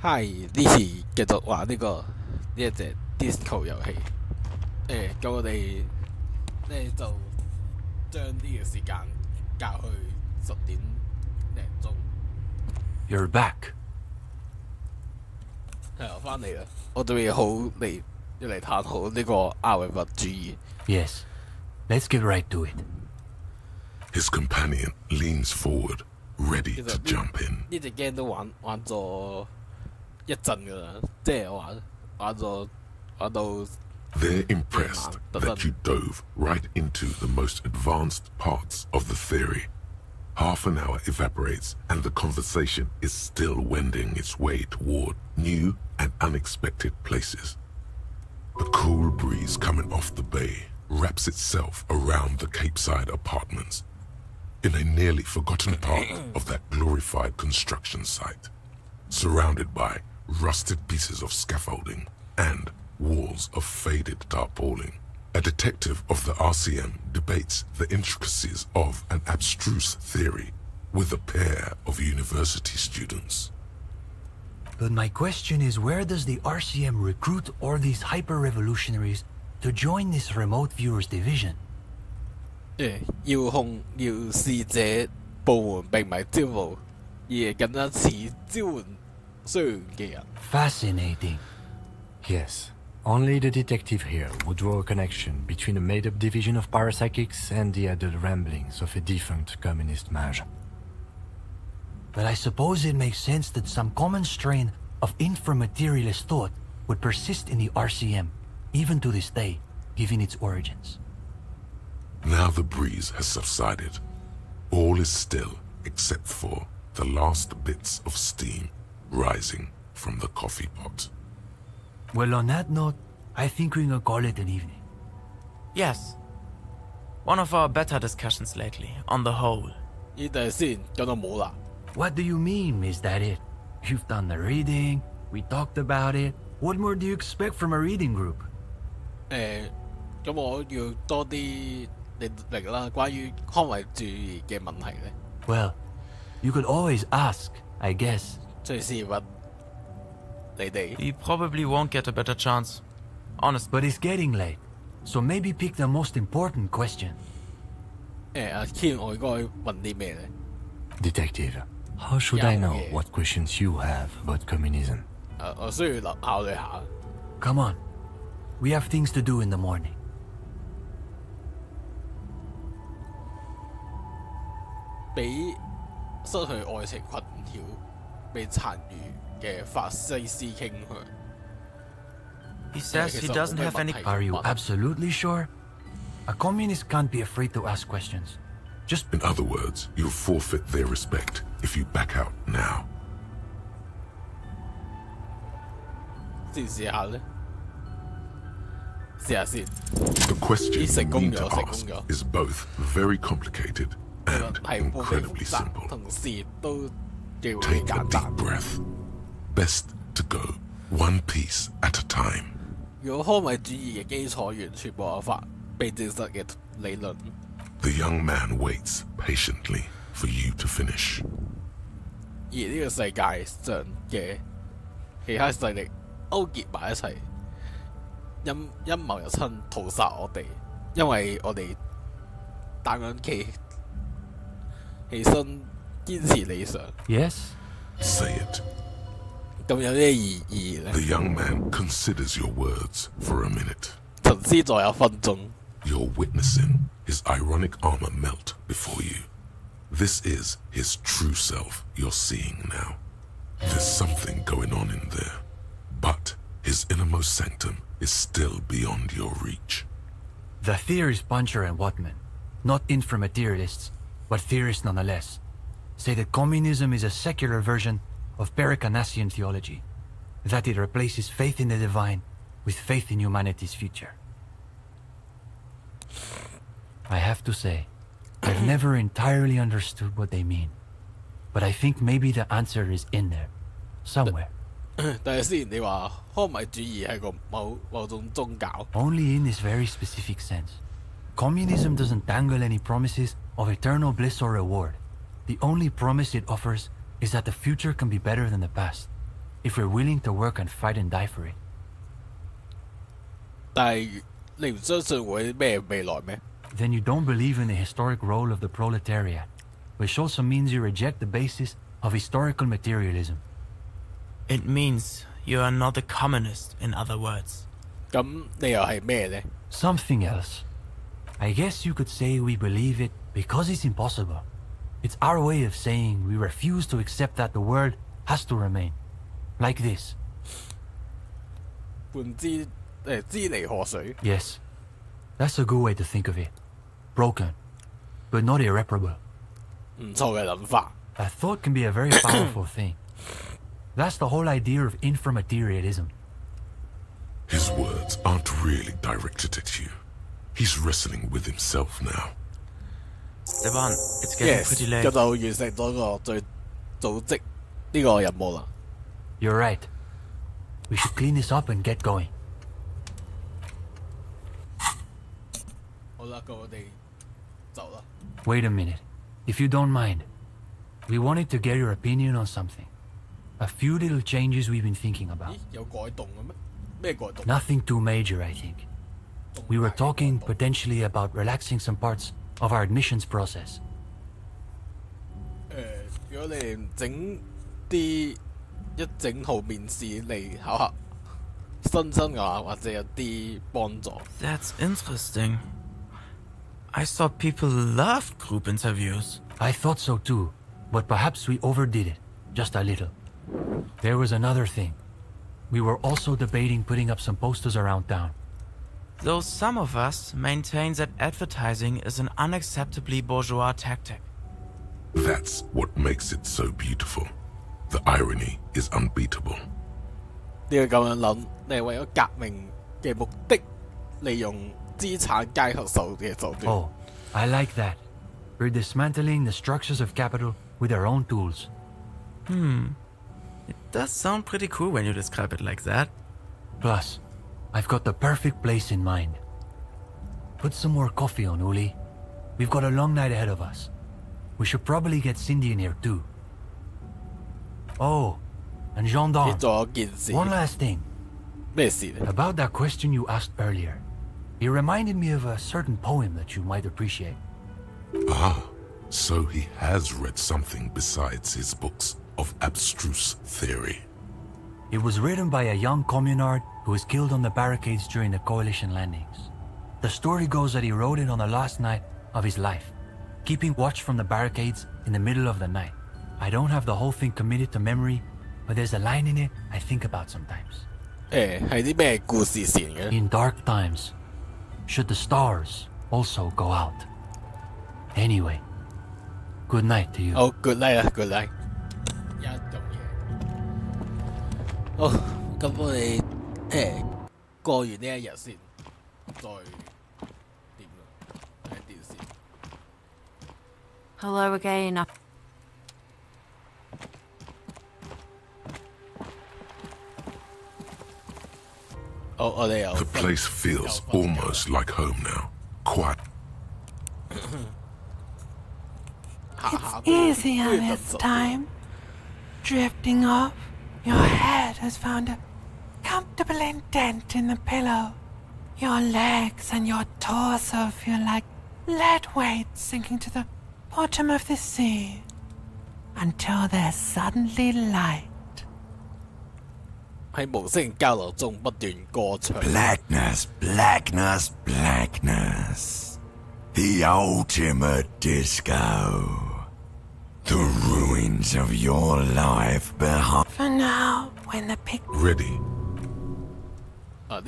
係呢次繼續玩呢一隻 Disco 遊戲。咁我哋咧就將呢個時間校去10點零鐘。You're back。係我翻嚟啦，我準備好要嚟探討呢個亞維物主義。Yes, let's get right to it. His companion leans forward, ready to jump in. 呢隻 game 都玩咗一陣噶啦，即係玩到。They're impressed that you dove right into the most advanced parts of the theory. Half an hour evaporates and the conversation is still wending its way toward new and unexpected places. The cool breeze coming off the bay wraps itself around the Capeside apartments in a nearly forgotten part of that glorified construction site, surrounded by rusted pieces of scaffolding and walls of faded tarpaulin. A detective of the RCM debates the intricacies of an abstruse theory with a pair of university students. But my question is, where does the RCM recruit all these hyper-revolutionaries to join this remote viewers division? 要使者部門並唔係招募，而係更加似招喚需要嘅人。Fascinating. Yes. Only the detective here would draw a connection between a made-up division of parapsychics and the adult ramblings of a defunct communist mage. But I suppose it makes sense that some common strain of inframaterialist thought would persist in the RCM, even to this day, given its origins. Now the breeze has subsided. All is still except for the last bits of steam rising from the coffee pot. Well, on that note, I think we can call it an evening. Yes. One of our better discussions lately, on the whole. What do you mean, is that it? You've done the reading, we talked about it. What more do you expect from a reading group? 咁我要多啲你明啦，關於康維主義嘅問題咧。Well, you could always ask, I guess. 隨時問你哋。We probably won't get a better chance. Honestly. But it's getting late, so maybe pick the most important question. 阿 Ken 我應該問啲咩咧 ？Detective, how should I know what questions you have about communism? 我需要考慮下。Come on, we have things to do in the morning. 俾失去愛情困擾、被殘餘嘅法西斯傾向。He says he doesn't have any. Are you absolutely sure? A communist can't be afraid to ask questions. Just. In other words, you'll forfeit their respect if you back out now. 試下咧，試下先。The question you need to ask is both very complicated and incredibly simple. Take a deep breath. Best to go one piece at a time. 如果康維主義嘅基礎完全冇辦法被證實嘅理論。The young man waits patiently for you to finish. 而呢個世界上嘅其他勢力勾結埋一齊，陰謀入侵屠殺我哋，因為我哋打緊起身堅持理想。Yes. Say it. 咁有咩意義咧 The young man considers your words for a minute. 沉思咗1分鐘。You're witnessing his ironic armor melt before you. This is his true self you're seeing now. There's something going on in there, but his innermost sanctum is still beyond your reach. The theorist Puncher and Watman, not inframaterialists, but theorists nonetheless, say that communism is a secular version of Pericanassian theology, that it replaces faith in the divine with faith in humanity's future. I have to say, I've never entirely understood what they mean, but I think maybe the answer is in there, somewhere. 但係雖然你話康維主義係個某種宗教 Only in this very specific sense. Communism doesn't dangle any promises of eternal bliss or reward. The only promise it offers is that the future can be better than the past. if we're willing to work and fight and die for it. 但係你唔相信會咩未來咩？ Then you don't believe in the historic role of the proletariat, which also means you reject the basis of historical materialism. It means you are not a communist, in other words. 咁你又係咩呢？ Something else. I guess you could say we believe it because it's impossible. It's our way of saying we refuse to accept that the world has to remain. Like this. 半支離河水。 Yes. That's a good way to think of it. Broken, but not irreparable. 唔錯嘅諗法。 A thought can be a very powerful thing. That's the whole idea of inframaterialism. His words aren't really directed at you. He's wrestling with himself now. Steban, it's getting pretty late. 咁就完成咗個最組織呢個任務啦。 You're right. We should clean this up and get going. 好啦，咁我哋走啦。 Wait a minute. If you don't mind, we wanted to get your opinion on something. A few little changes we've been thinking about. 咦，有改動嘅咩？咩改動？ Nothing too major, I think. We were talking potentially about relaxing some parts of our admissions process. 如果你哋唔一整號面試嚟考核新生嘅話，或者有啲幫助。 That's interesting. I saw people love group interviews. I thought so too, but perhaps we overdid it, just a little. There was another thing. We were also debating putting up some posters around town. Though some of us maintain that advertising is an unacceptably bourgeois tactic. That's what makes it so beautiful. The irony is unbeatable. 你要咁樣諗，你係為咗革命嘅目的，利用資產階級嘅手段。 Oh, I like that. We're dismantling the structures of capital with our own tools. It does sound pretty cool when you describe it like that. Plus, I've got the perfect place in mind. Put some more coffee on, Uli. We've got a long night ahead of us. We should probably get Cindy in here too. Oh, and Gendarme. 仲有件事， One last thing. 咩事呢？ About that question you asked earlier. It reminded me of a certain poem that you might appreciate. Ah, so he has read something besides his books of abstruse theory. It was written by a young communard who was killed on the barricades during the coalition landings. The story goes that he wrote it on the last night of his life, keeping watch from the barricades in the middle of the night. I don't have the whole thing committed to memory, but there's a line in it I think about sometimes. 係啲咩故事線嘅？ In dark times, should the stars also go out? Anyway, good night to you. 好 ，good night 啊，good night。一咁嘢。好，咁我哋過完呢一日先，再點啦？睇電視。 Hello again. 我哋又 The place feels almost like home now. Quiet. It's easier this time. Drifting off, your head has found a comfortable indent in the pillow. Your legs and your torso feel like lead weights sinking to the bottom of the sea until they're suddenly light. 喺無聲交流中不斷歌唱。 Blackness, blackness, blackness. The ultimate disco. The ruins of your life behind. For now, when the pic Ready. 呢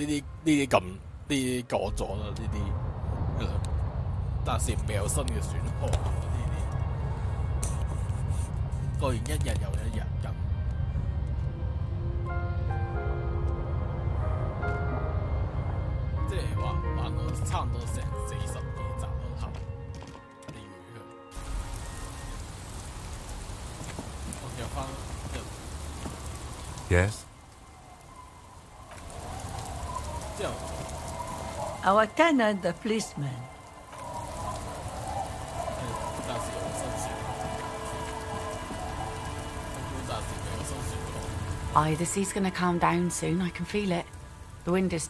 啲過咗啦，呢啲係啦，但是未有新嘅選項。呢啲過完一日又一日咁。即係話玩到差唔多成40幾集都頭，例如我入翻入 Yes? 之後， Our tenant, the policeman. 暫時有新選項，根本暫時未有新選項。Oh, the sea's gonna calm down soon. I can feel it. The wind is.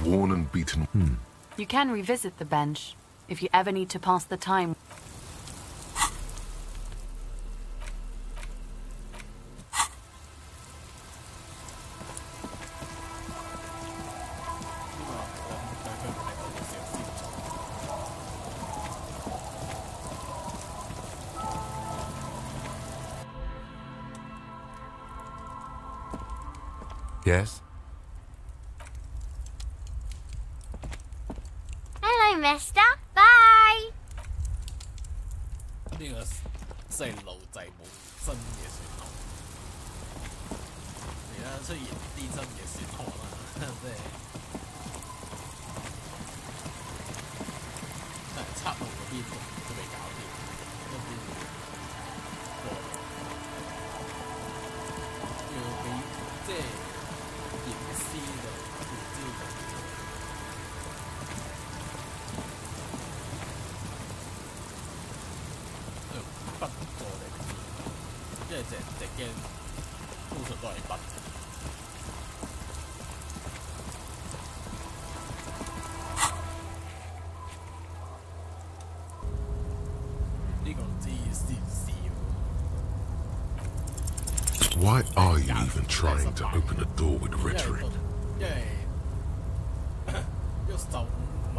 Worn and beaten. You can revisit the bench if you ever need to pass the time. Yes? Hello, mister. Bye! 呢個細路仔冇新嘅選項，而家出現啲新嘅選項啦，即係但係測路嗰邊都未搞掂，嗰邊過要俾即係驗屍就唔知道。不過你因為隻 game 通常都係不。呢個唔知試唔試喎。Why are you even trying to open a door with rhetoric? 因為喐手唔係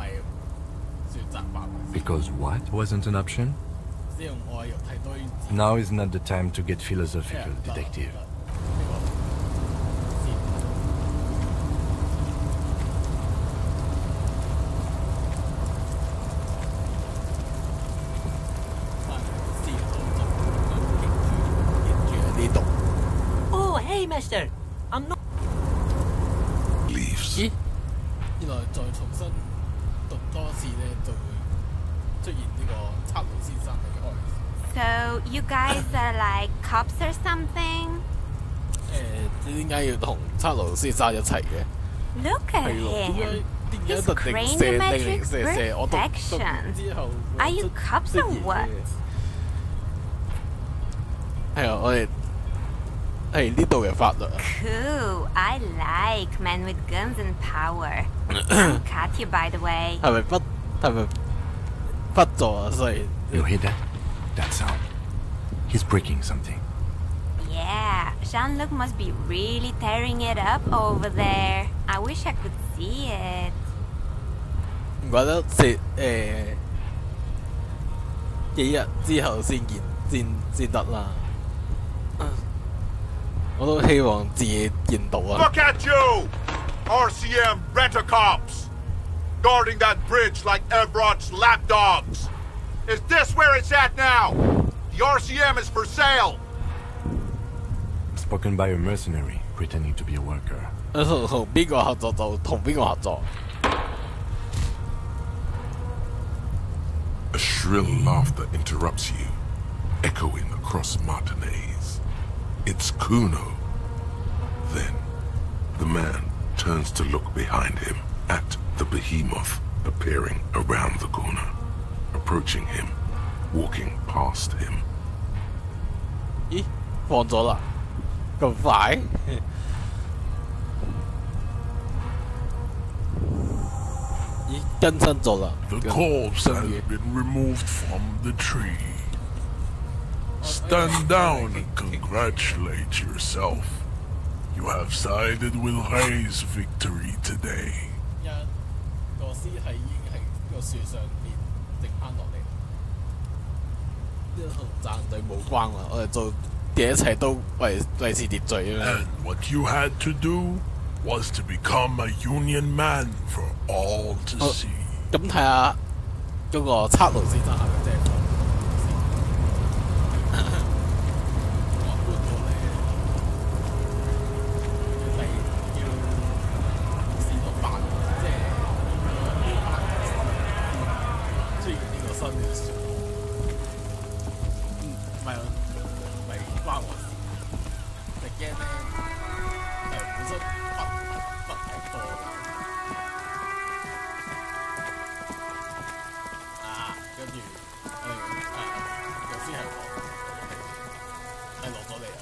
選擇範圍。 Because what wasn't an option? Now is not the time to get philosophical, detective. Oh, hey, Master. I'm not. Leaves. 咦？原來再重新讀多次咧，就會出現呢個測路先生嘅開。So, you guys are like cops or something? 你點解要同測路先生一齊嘅？ Look at him. His cranial perfection. Are you cops or what? 係啊，我哋係呢度嘅法律。Cool. I like men with guns and power. I'm Katya, by the way. 係咪不助啊？所以 You hear that? That sound. He's breaking something. Yeah, Jean-Luc must be really tearing it up over there. I wish I could see it. 唔怪得幾日之後先得啦。我都希望自己見到啊。Look at you! RCM rent-a-cops! Guarding that bridge like Evrod's lapdogs! Is this where it's at now? The RCM is for sale! Spoken by a mercenary, pretending to be a worker. 同邊個合作就同邊個合作。A shrill laughter interrupts you, echoing across Martinez. It's Kuno. Then, the man turns to look behind him at the behemoth appearing around the corner, approaching him, walking past him. 咦，放咗啦，咁快？咦，更新咗啦。The corpse has been removed from the tree. Stand down and congratulate yourself. You have sided with Ray's victory today. 個屍體已經喺個樹上邊剩翻落嚟，呢同站隊冇關啦。我哋做嘅一切都維持秩序啊嘛。And what you had to do was to become a union man for all to see. 咁睇下嗰個測路先生係咪真係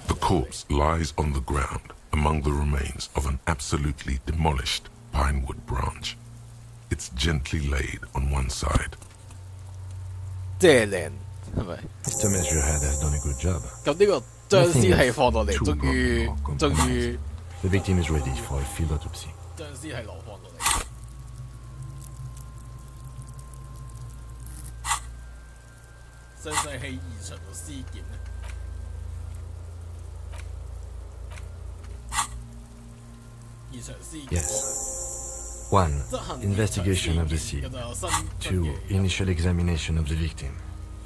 ？The corpse lies on the ground among the remains of an absolutely demolished pinewood branch. It's gently laid on one side. 即係靚係咪 Mr. Measurehead has done a good job. 咁呢個將屍體放落嚟，終於 The victim is ready for a field autopsy. 將屍體攞放落嚟。細細喺現場度屍檢咧。Yes. 1. Investigation of the scene. 2. Initial examination of the victim.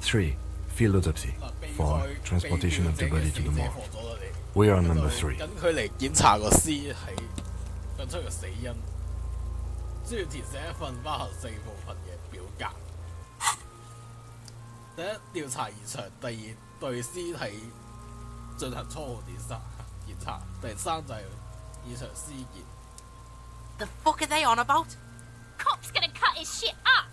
3. Field autopsy. 4. Transportation of the body to the morgue. We are on number 3. 跟佢嚟檢查個屍體，揾出個死因，需要填寫一份包含4部分嘅表格。第一，調查現場；第二，對屍體進行初步檢查；第三就係現場屍檢。The fuck are they on about? Cop's gonna cut his shit up.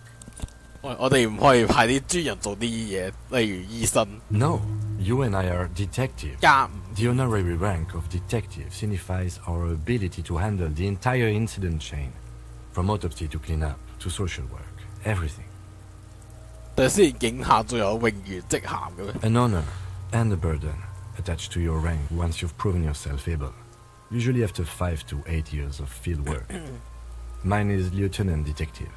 喂，我哋唔可以派啲專人做啲嘢，例如醫生。No, you and I are detectives. The honorary rank of detective signifies our ability to handle the entire incident chain, from autopsy to cleanup to social work, everything. 但係雖然警下仲有榮譽職銜嘅咩 An honor and a burden attached to your rank once you've proven yourself able. Usually after 5 to 8 years of field work. Mine is lieutenant detective.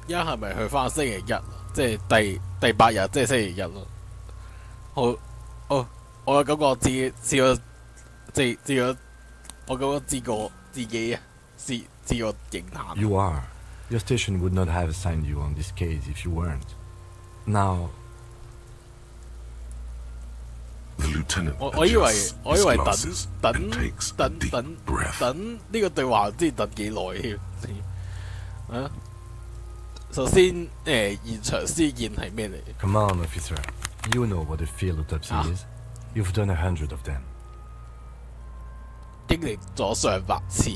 而家係咪去翻星期一？即係第8日，即係星期一咯。我有感覺試過我感覺試過自己試過警探。You are. Your station would not have assigned you on this case if you weren't. Now. The lieutenant 我以為 glasses 等 and takes a deep breath. 等呢個對話唔知等幾耐添。啊，首先現場屍檢係咩嚟 Come on, officer. You know what a field autopsy is. You've done 100 of them. 經歷咗上百次，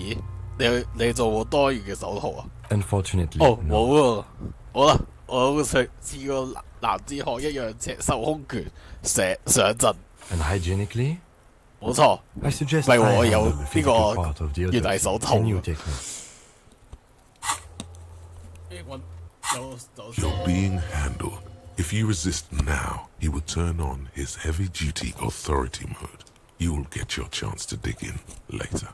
你做冇多餘嘅手套啊 ？Unfortunately, 冇啊！我好似個男子漢一樣赤手空拳上陣。And hygienically? 冇錯， I suggest 咪我 I 有 handle the 呢 physical 個 part of the 越大 autopsy. 手套。 Can you take me? You're being handled. If you resist now, he will turn on his heavy-duty authority mode. You will get your chance to dig in later.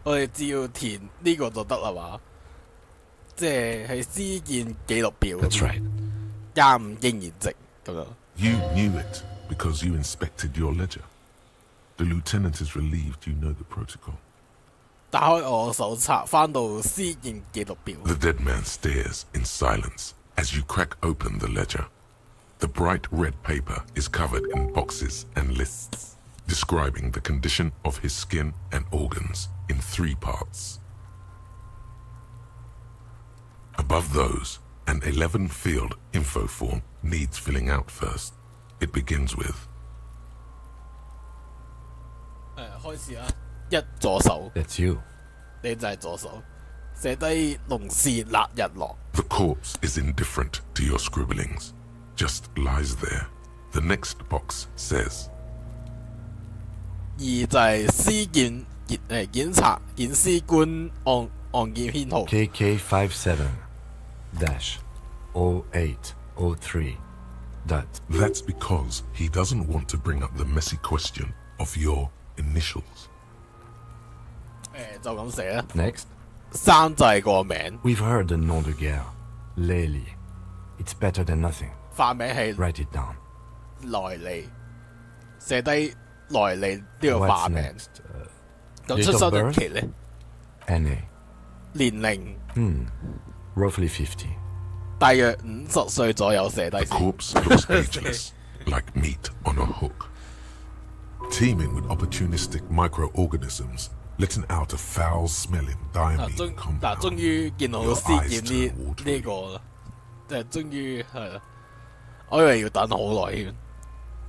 我哋只要填呢個就得啦嘛，即係喺屍檢記錄表。That's right. 25經驗值咁樣。You knew it because you inspected your ledger. The lieutenant is relieved you know the protocol. 打開我手冊，翻到屍檢記錄表。 The dead man stares in silence as you crack open the ledger. The bright red paper is covered in boxes and lists, describing the condition of his skin and organs in 3 parts. Above those, an 11-field info form needs filling out first. It begins with... 開始啦。一左手。That's you. 你就係左手。寫低龍氏辣日落。The corpse is indifferent to your scribblings, just lies there. The next box says. 二就係屍檢察檢屍官案件編號 KK57-0803. That's because he doesn't want to bring up the messy question of your initials. 就咁寫啦。Next. 三就係個名。We've heard the nom de guerre, Lely. It's better than nothing. 化名係 Write it down. 萊利，寫低萊利呢個化名。咁出生日期咧 ？NA. 年齡roughly 50. 大約50歲左右寫低。The corpse looks ageless, like meat on a hook, teeming with opportunistic microorganisms, letting out a foul-smelling diamine compound. 嗱，終於見到屍檢呢個啦，即係終於係啦。我以為要等好耐添。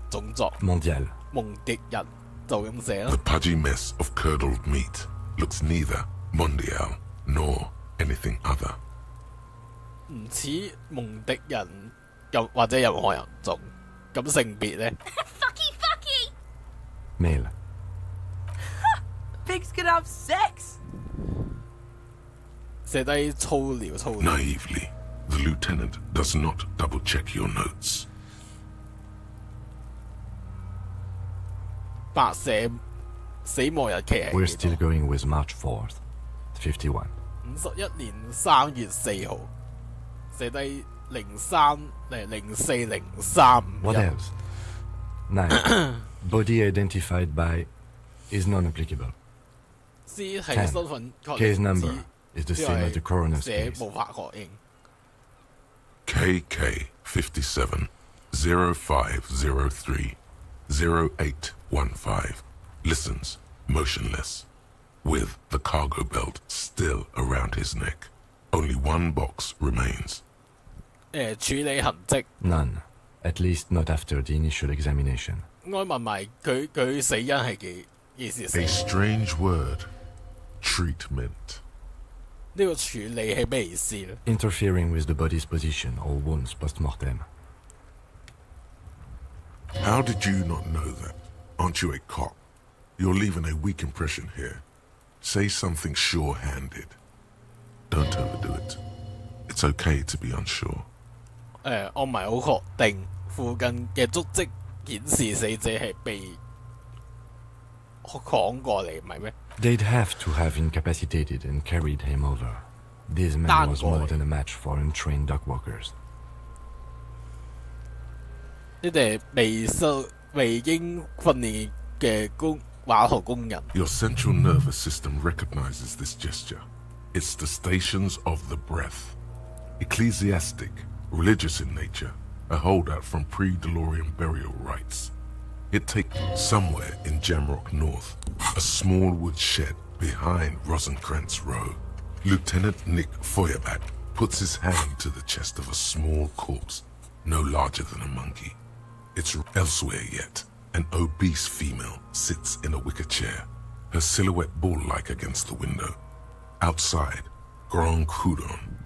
種族 Mondial. 蒙迪人就咁寫啦。The pudgy mess of curdled meat looks neither mondial nor anything other. 唔似蒙迪人或者任何人種。咁性別咧 Fucky! Male. Pigs can have sex. 寫低粗料。 Naively, the lieutenant does not double-check your notes. 白寫死亡日期係 We're still going with March 4th, 51. 51年3月4號，寫低030403。What else? 9. Body identified by is non-applicable. 屍體身份確 Case 認 number is the same as the coroner's 寫 case. 無法確認。KK5705030815 listens, motionless, with the cargo belt still around his neck. Only one box remains. 處理痕跡 None, at least not after the initial examination. 我問埋佢死因係幾時死？ A strange word, treatment. 呢個處理係咩意思咧？ Interfering with the body's position or wounds post-mortem. How did you not know that? Aren't you a cop? You're leaving a weak impression here. Say something sure-handed. Don't overdo it. It's okay to be unsure. 我唔係好確定附近嘅足跡顯示死者係被趕過嚟，唔係咩？ They'd have to have incapacitated and carried him over. This man was more than a match for untrained dogwalkers. 呢啲係未經訓練嘅畫圖工人。 Your central nervous system recognizes this gesture. It's the stations of the breath. Ecclesiastic, religious in nature, a holdout from pre-Delorian burial rites. It takes somewhere in Jamrock North, a small wood shed behind Rosencrantz Row. Lieutenant Nick Feuerbach puts his hand to the chest of a small corpse, no larger than a monkey. It's elsewhere yet. An obese female sits in a wicker chair, her silhouette bull-like against the window. Outside, Grand Coudon.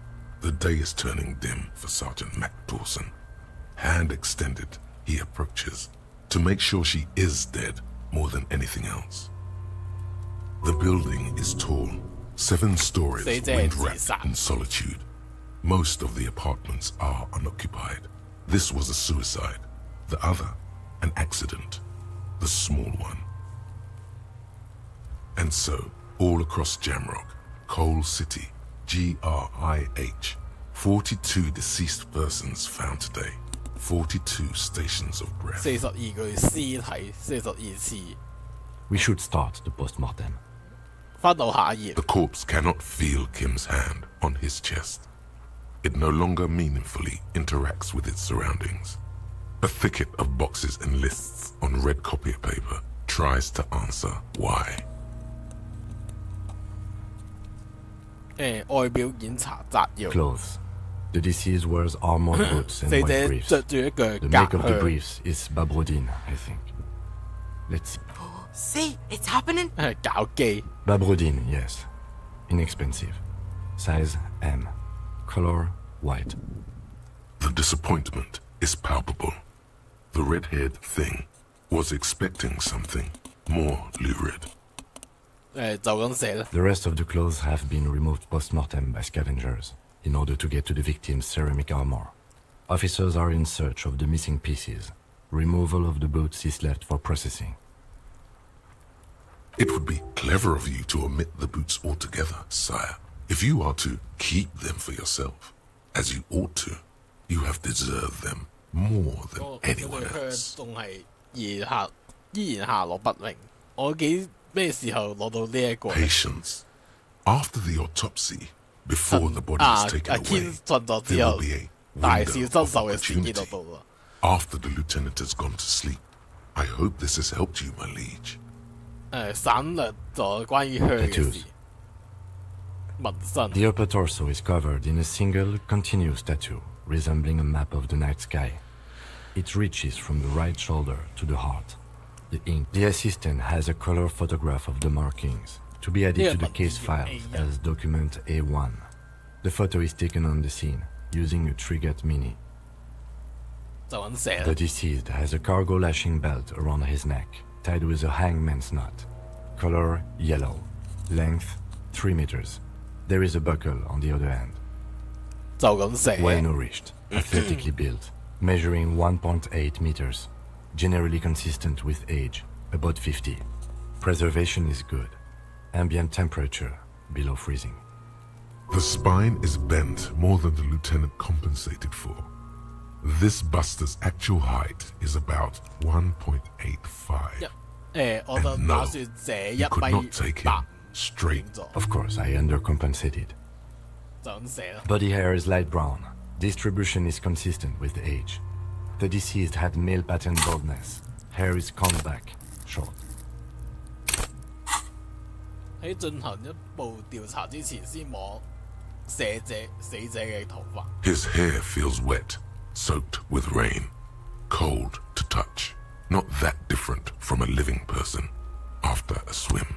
The day is turning dim for Sergeant Mac Dawson. Hand extended, he approaches, to make sure she is dead more than anything else. The building is tall, 7 stories, wind-wrapped in solitude. Most of the apartments are unoccupied. This was a suicide. The other, an accident. The small one. And so, all across Jamrock, Coal City, GRIH, 42 deceased persons found today. 42 stations of breath. 42具屍體，42次。 We should start the post-mortem. 翻到下一頁。 The corpse cannot feel Kim's hand on his chest. It no longer meaningfully interacts with its surroundings. A thicket of boxes and lists on red copier paper tries to answer why. 外表檢查摘要。 Clothes. The deceased wears armored boots and white briefs. The make of the briefs is Babrodine, I think. Let's see. See, it's happening. 係搞基。Babrodine, yes. Inexpensive. Size M. Color white. The disappointment is palpable. The red-haired thing was expecting something more lurid. 就咁寫啦。The rest of the clothes have been removed post-mortem by scavengers in order to get to the victim's ceramic armor. Officers are in search of the missing pieces. Removal of the boots is left for processing. It would be clever of you to omit the boots altogether, sire. If you are to keep them for yourself, as you ought to, you have deserved them more than anyone else. 仲係依然下落不明。我幾咩時候攞到呢一個 Patience. After the autopsy, before the body is taken away, there will be a window of opportunity. After the lieutenant has gone to sleep, I hope this has helped you, my liege. 省略咗關於佢嘅事。紋身。The upper torso is covered in a single, continuous tattoo, resembling a map of the night sky. It reaches from the right shoulder to the heart. The ink. The assistant has a color photograph of the markings, to be added to the case files as document A1. The photo is taken on the scene, using a Trigat Mini. The deceased has a cargo lashing belt around his neck, tied with a hangman's knot. Color yellow. Length 3 meters. There is a buckle on the other end. Well nourished, athletically built, measuring 1.8 meters. Generally consistent with age, about 50. Preservation is good. Ambient temperature below freezing. The spine is bent more than the lieutenant compensated for. This buster's actual height is about 1.85. And no, you could not take him straight. Of course, I undercompensated. Body hair is light brown. Distribution is consistent with age. The deceased had male pattern baldness. Hair is combed back, short. 喺進行一步調查之前，先摸死者嘅頭髮。 His hair feels wet, soaked with rain, cold to touch. Not that different from a living person after a swim.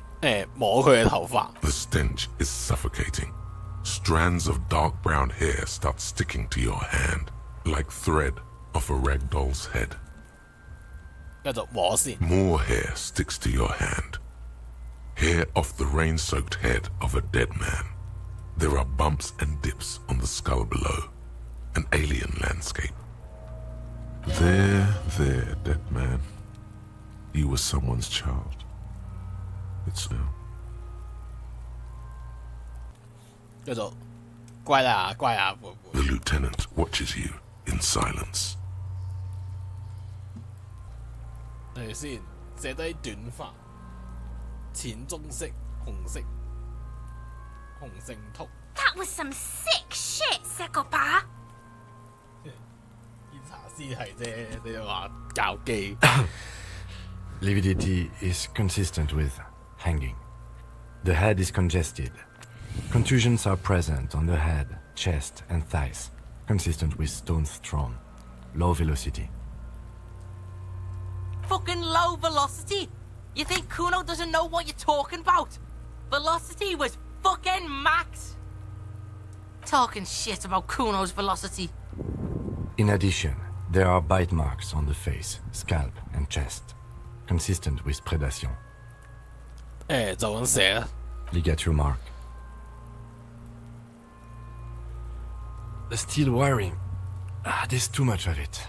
摸佢嘅頭髮。 The stench is suffocating. Strands of dark brown hair start sticking to your hand, like thread off a rag doll's head. 繼續摸先。 More hair sticks to your hand. Hair off the rain-soaked head of a dead man. There are bumps and dips on the skull below. An alien landscape. There, dead man. You were someone's child. It's now. 繼續，乖啦，乖啦，妹妹。 The lieutenant watches you in silence. 睇先，寫低短髮，淺棕色、紅色、紅聖禿。 That was some sick shit, Sekopa. 檢查屍體啫，你又話搞基。Lividity is consistent with hanging. The head is congested. Contusions are present on the head, chest, and thighs, consistent with stones thrown. Low velocity. Fucking low velocity? You think Kuno doesn't know what you're talking about? Velocity was fucking max. Talking shit about Kuno's velocity. In addition, there are bite marks on the face, scalp, and chest, consistent with predation. 就咁寫啦。 Ligature mark. The steel wiring. There's too much of it.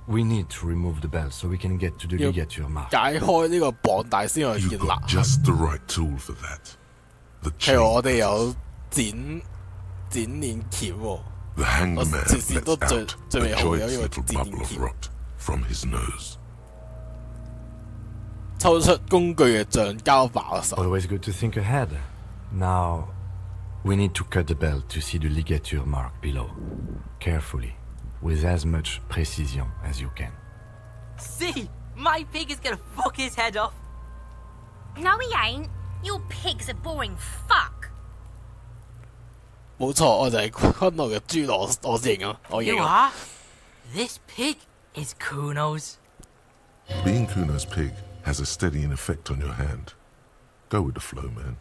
We need to remove the belt so we can get to the ligature mark. 解開呢個綁帶先可以 You 建立。 got just the right tool for that. The 係 chain 我哋有剪鏈鉗喎。 The hanged man 次次都 lets out 最 a 尾後有 joyous 呢個 little 剪 bubble 鏈 of 鉗， rot from his nose. 抽出工具嘅橡膠把手。 Always good to think ahead. Now, we need to cut the belt to see the ligature mark below. Carefully, with as much precision as you can. See, my pig is gonna fuck his head off. No, he ain't. Your pig's a boring fuck. 冇錯，我就係昆諾嘅豬羅，我認啊，我認 You 啊。 are? This pig is Kuno's. Being Kuno's pig has a steadying effect on your hand. Go with the flow, man.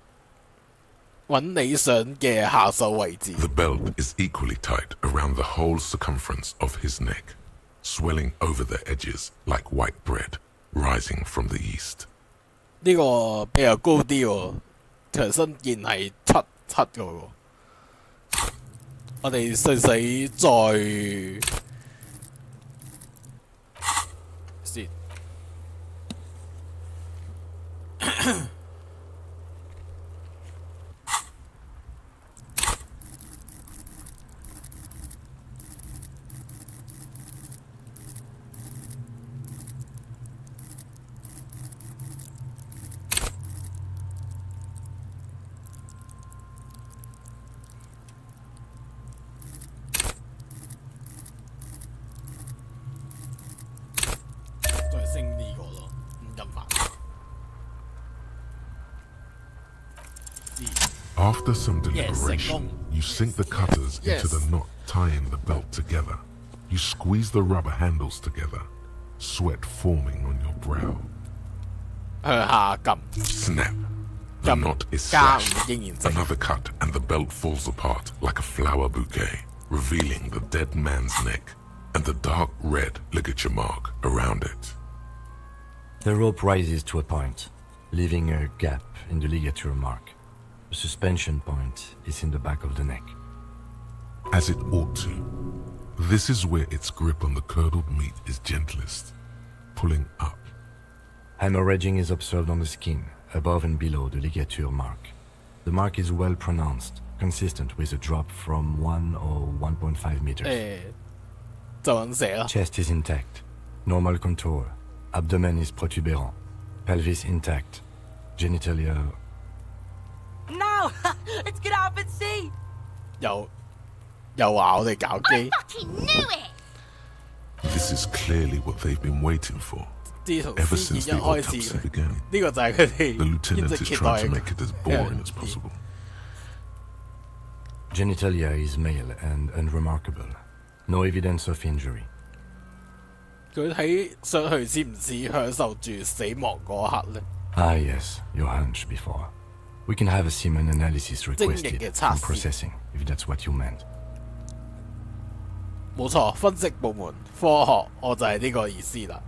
揾你想嘅下手位置。 The belt is equally tight around the whole circumference of his neck, swelling over the edges like white bread rising from the east. 呢個比較高啲喎，強身件係七嘅喎。我哋使唔使再先？After some deliberation, you sink the cutters into the knot tying the belt together. You squeeze the rubber handles together, sweat forming on your brow. Snap. The knot is slashed. Another cut and the belt falls apart like a flower bouquet, revealing the dead man's neck and the dark red ligature mark around it. The rope rises to a point, leaving a gap in the ligature mark. The suspension point is in the back of the neck. As it ought to. This is where its grip on the curdled meat is gentlest, pulling up. Hemorrhaging is observed on the skin, above and below the ligature mark. The mark is well pronounced, consistent with a drop from 1 or 1.5 meters. Chest is intact, normal contour. Abdomen is protuberant, pelvis intact, genitalia... No! Let's get off and see! Yo, I fucking knew it! This is clearly what they've been waiting for. Ever since the autopsy began, the lieutenant is trying to make it as boring as possible. Genitalia is male and unremarkable. No evidence of injury. 佢睇上去似唔似享受住死亡嗰一刻呢？ Ah yes, your hunch before. We can have a semen analysis requested from processing, if that's what you meant. 冇錯，分析部門科學，我就係呢個意思啦。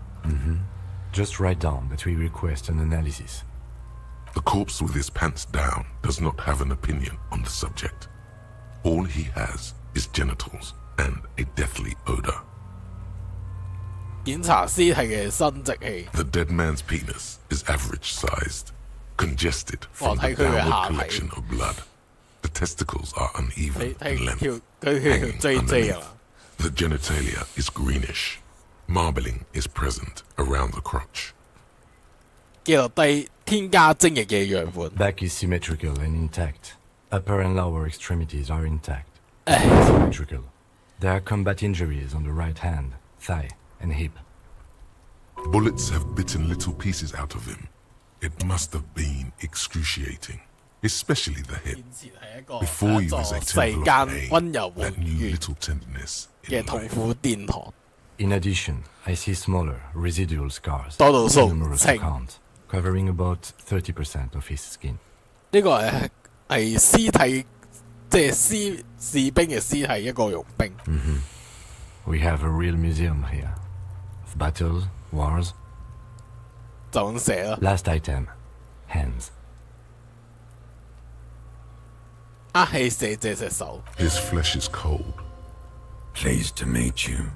Just write down that we request an analysis. The corpse with his pants down does not have an opinion on the subject. All he has is genitals and a deathly odor. 檢查屍體嘅生殖器。 The dead man's penis is average-sized, congested from the downward collection of blood. The testicles are uneven in length, hanging underneath. The genitalia is greenish. Marbling is present around the crotch. 記錄低添加精液嘅樣本。 Back is symmetrical and intact. Upper and lower extremities are intact. Symmetrical. There are combat injuries on the right hand, thigh, and hip. Bullets have bitten little pieces out of him. It must have been excruciating, especially the hip. Before you is a temple of pain, that new little tenderness in life. In addition, I see smaller, residual scars, 多到數 numerous to count, covering about 30% of his skin. 呢個係屍體，即係士兵嘅屍體一個傭兵。We have a real museum here, of battles, wars. 就咁寫啦。Last item, hands. 係寫這隻手。 His flesh is cold. Pleased to meet you.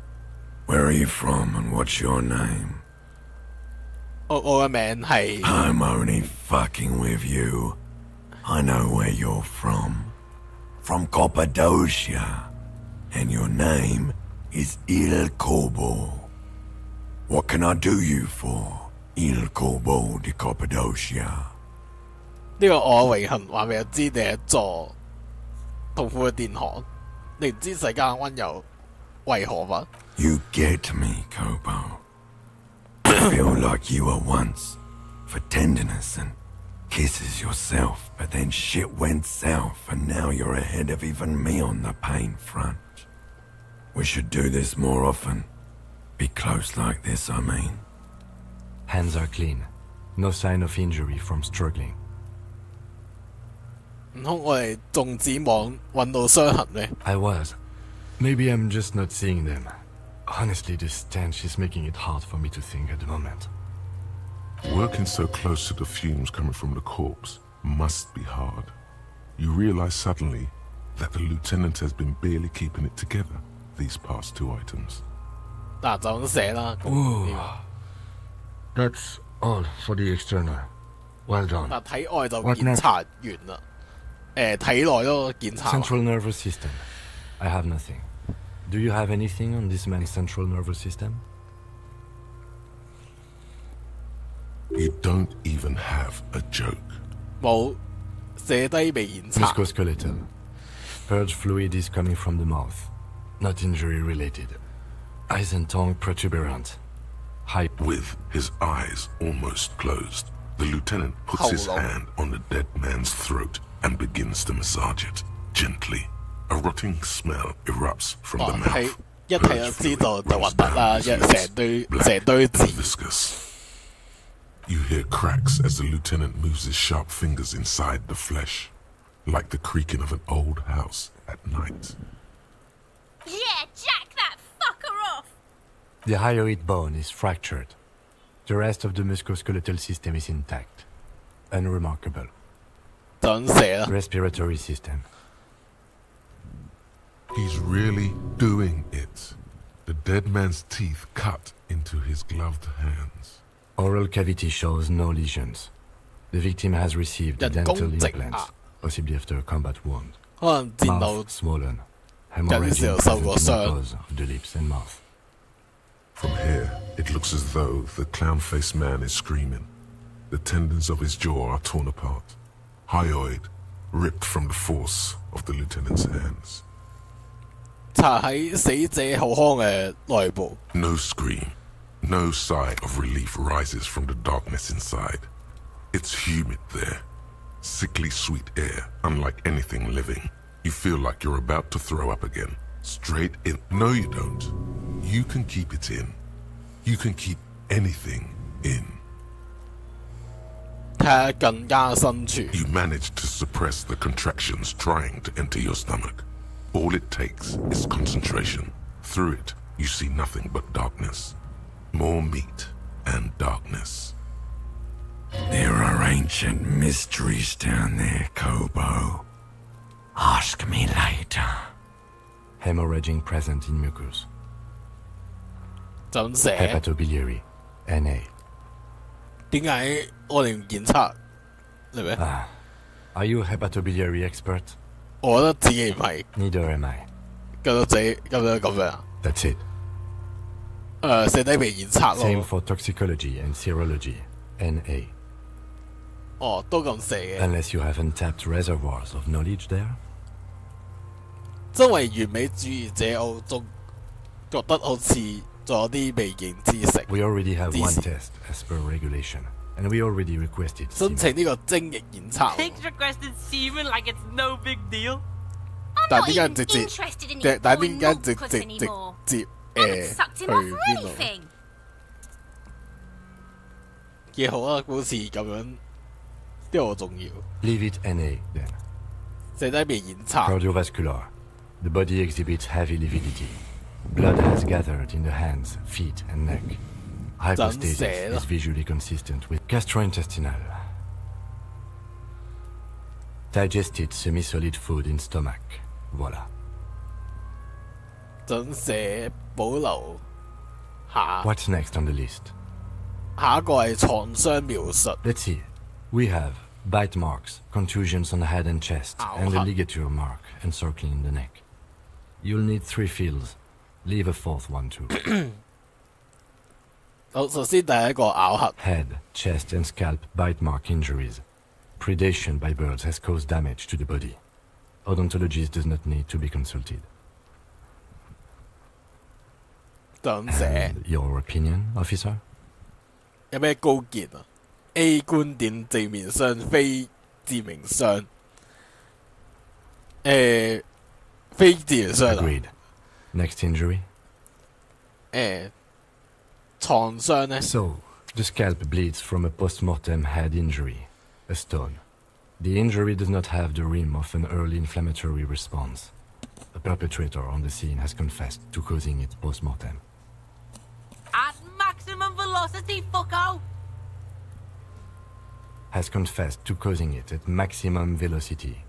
Where are you from and what's your name? 我嘅名係。I'm only fucking with you. I know where you're from. From Cappadocia. And your name is Il Corbo. What can I do you for, Il Corbo de Cappadocia? 呢個我榮幸話俾你知，你係一座痛苦嘅電焊，你唔知世間溫柔為何物？ You get me, Kobo. I feel like you were once, for tenderness and kisses yourself, but then shit went south and now you're ahead of even me on the pain front. We should do this more often. Be close like this, I mean. Hands are clean. No sign of injury from struggling. 唔通我哋仲指望揾到傷痕咩 I was. Maybe I'm just not seeing them. Honestly, the stench is making it hard for me to think at the moment. Working so close to the fumes coming from the corpse must be hard. You realize suddenly that the lieutenant has been barely keeping it together these past 2 items. 嗱就咁寫啦。That's all for the external. Well done. 嗱體外就檢查完啦。體內都檢查。Central nervous system. I have nothing. Do you have anything on this man's central nervous system? You don't even have a joke. 冇寫低未檢查。Musculoskeletal. Purge fluid is coming from the mouth. Not injury related. Eyes and tongue protuberant. With his eyes almost closed, the lieutenant puts his hand on the dead man's throat and begins to massage it gently. A rotting smell erupts from the mouth. 一睇就知道就核突啦，成堆字。You hear cracks as the lieutenant moves his sharp fingers inside the flesh, like the creaking of an old house at night. Yeah, jack that fucker off! The hyoid bone is fractured. The rest of the musculoskeletal system is intact. Unremarkable. Respiratory system. He's really doing it. The dead man's teeth cut into his gloved hands. Oral cavity shows no lesions. The victim has received dental implants, possibly after a combat wound. Mouth swollen. Hemorrhaging present mucus of the lips and mouth. From here, it looks as though the clown-faced man is screaming. The tendons of his jaw are torn apart. Hyoid ripped from the force of the lieutenant's hands. 插喺死者口腔嘅內部。No scream, no sigh of relief rises from the darkness inside. It's humid there. Sickly sweet air, unlike anything living. You feel like you're about to throw up again. Straight in. No, you don't. You can keep it in. You can keep anything in. 睇下更加深處。You manage to suppress the contractions trying to enter your stomach. All it takes is concentration. Through it, you see nothing but darkness. More meat and darkness. There are ancient mysteries down there, Kobo. Ask me later. Hemorrhaging present in mucus. 就咁寫。Hepatobiliary. NA. 點解我哋唔檢測？係咪 Are you a hepatobiliary expert? 我覺得自己唔係。Neither am I. 咁樣。That's it. 寫低未檢測咯。Same for toxicology and serology. NA. 哦，都咁寫嘅。Unless you have untapped reservoirs of knowledge there. 身為完美主義者，我仲覺得好似仲有啲未認知識。We already have one test as per regulation, and we already requested. 申請呢個精液檢測。Thanks requested semen like it's no big deal. 但係點解直接？但係點解直接去邊度？幾好啊！好似咁樣，呢個好重要。Leave it NA then. 寫低未檢測。Cardiovascular. The body exhibits heavy lividity. Blood has gathered in the hands, feet, and neck. Hypostasis is visually consistent with gastrointestinal. Digested semi-solid food in stomach. Voila. 準寫保留下。What's next on the list? 下一個係創傷描述。Let's see. We have bite marks, contusions on the head and chest, and a ligature mark encircling the neck. You'll need 3 fields. Leave a 4th one too. 好，首先第一個咬合。Head, chest, and scalp bite mark injuries. Predation by birds has caused damage to the body. Odontologist does not need to be consulted. And your opinion, officer? 有咩高見啊 ？A 觀點正面傷非致命傷。非致命傷。Agreed. Next injury? 創傷呢 So, The scalp bleeds from a post-mortem head injury, a stone. The injury does not have the rim of an early inflammatory response. The perpetrator on the scene has confessed to causing it post-mortem. At maximum velocity, fucko! Has confessed to causing it at maximum velocity.